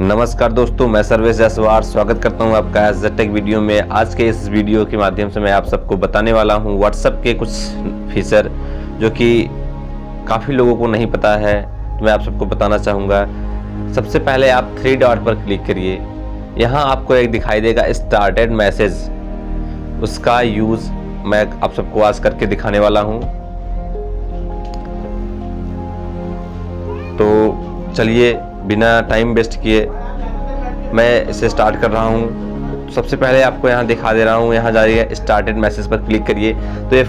नमस्कार दोस्तों, मैं सर्वेश जायसवाल स्वागत करता हूं आपका एज़टेक वीडियो में। आज के इस वीडियो के माध्यम से मैं आप सबको बताने वाला हूं व्हाट्सएप के कुछ फीचर जो कि काफ़ी लोगों को नहीं पता है, तो मैं आप सबको बताना चाहूँगा। सबसे पहले आप 3 डॉट पर क्लिक करिए। यहाँ आपको एक दिखाई देगा स्टार्टेड मैसेज, उसका यूज़ मैं आप सबको आज करके दिखाने वाला हूँ। तो चलिए बिना टाइम वेस्ट किए मैं इसे स्टार्ट कर रहा हूँ। सबसे पहले आपको यहाँ दिखा दे रहा हूँ, यहाँ जाइए स्टार्टेड मैसेज पर क्लिक करिए। तो ये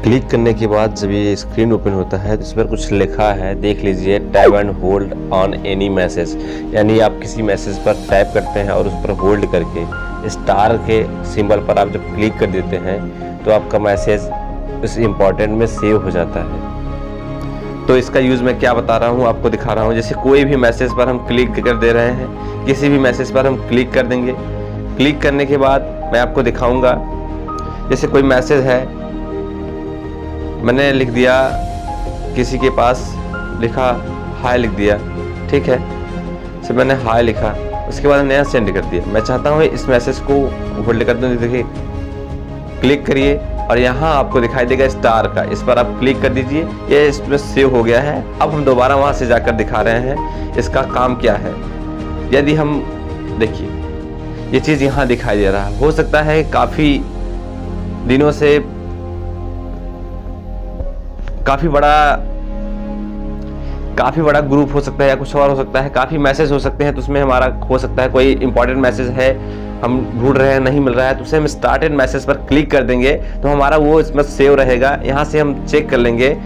क्लिक करने के बाद जब ये स्क्रीन ओपन होता है तो इस पर कुछ लिखा है, देख लीजिए, tap and hold on any message. यानी आप किसी मैसेज पर टैप करते हैं और उस पर होल्ड करके स्टार के सिंबल पर आप जब क्लिक कर देते हैं तो आपका मैसेज उस इम्पोर्टेंट में सेव हो जाता है। तो इसका यूज़ मैं क्या बता रहा हूँ, आपको दिखा रहा हूँ। जैसे कोई भी मैसेज पर हम क्लिक कर दे रहे हैं, किसी भी मैसेज पर हम क्लिक कर देंगे। क्लिक करने के बाद मैं आपको दिखाऊंगा, जैसे कोई मैसेज है, मैंने लिख दिया, किसी के पास लिखा हाय लिख दिया, ठीक है। तो मैंने हाय लिखा, उसके बाद नया सेंड कर दिया। मैं चाहता हूँ इस मैसेज को होल्ड कर दूँ। देखिए, क्लिक करिए और यहाँ आपको दिखाई देगा स्टार का, इस पर आप क्लिक कर दीजिए। ये इसमें सेव हो गया है। अब हम दोबारा वहाँ से जाकर दिखा रहे हैं इसका काम क्या है। यदि हम देखिए, ये चीज़ यहाँ दिखाई दे रहा है। हो सकता है काफ़ी दिनों से काफ़ी बड़ा ग्रुप हो सकता है या कुछ और हो सकता है, काफ़ी मैसेज हो सकते हैं। तो उसमें हमारा हो सकता है कोई इंपॉर्टेंट मैसेज है, हम ढूंढ रहे हैं, नहीं मिल रहा है, तो उसे हम स्टार्टेड मैसेज पर क्लिक कर देंगे तो हमारा वो इसमें सेव रहेगा। यहाँ से हम चेक कर लेंगे।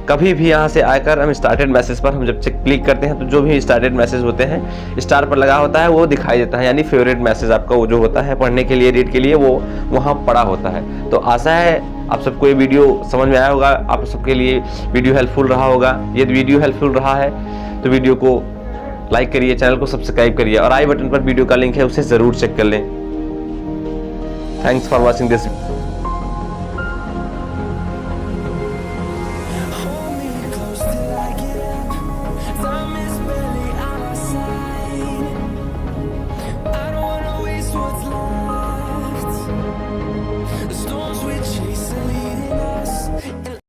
कभी भी यहाँ से आकर हम स्टार्टेड मैसेज पर हम जब क्लिक करते हैं तो जो भी स्टार्टेड मैसेज होते हैं स्टार पर लगा होता है वो दिखाई देता है। यानी फेवरेट मैसेज आपका वो जो होता है पढ़ने के लिए, रीड के लिए, वो वहाँ पड़ा होता है। तो आशा है आप सबको ये वीडियो समझ में आया होगा, आप सबके लिए वीडियो हेल्पफुल रहा होगा। यदि वीडियो हेल्पफुल रहा है तो वीडियो को लाइक करिए, चैनल को सब्सक्राइब करिए और आई बटन पर वीडियो का लिंक है उसे ज़रूर चेक कर लें। Thanks for watching this.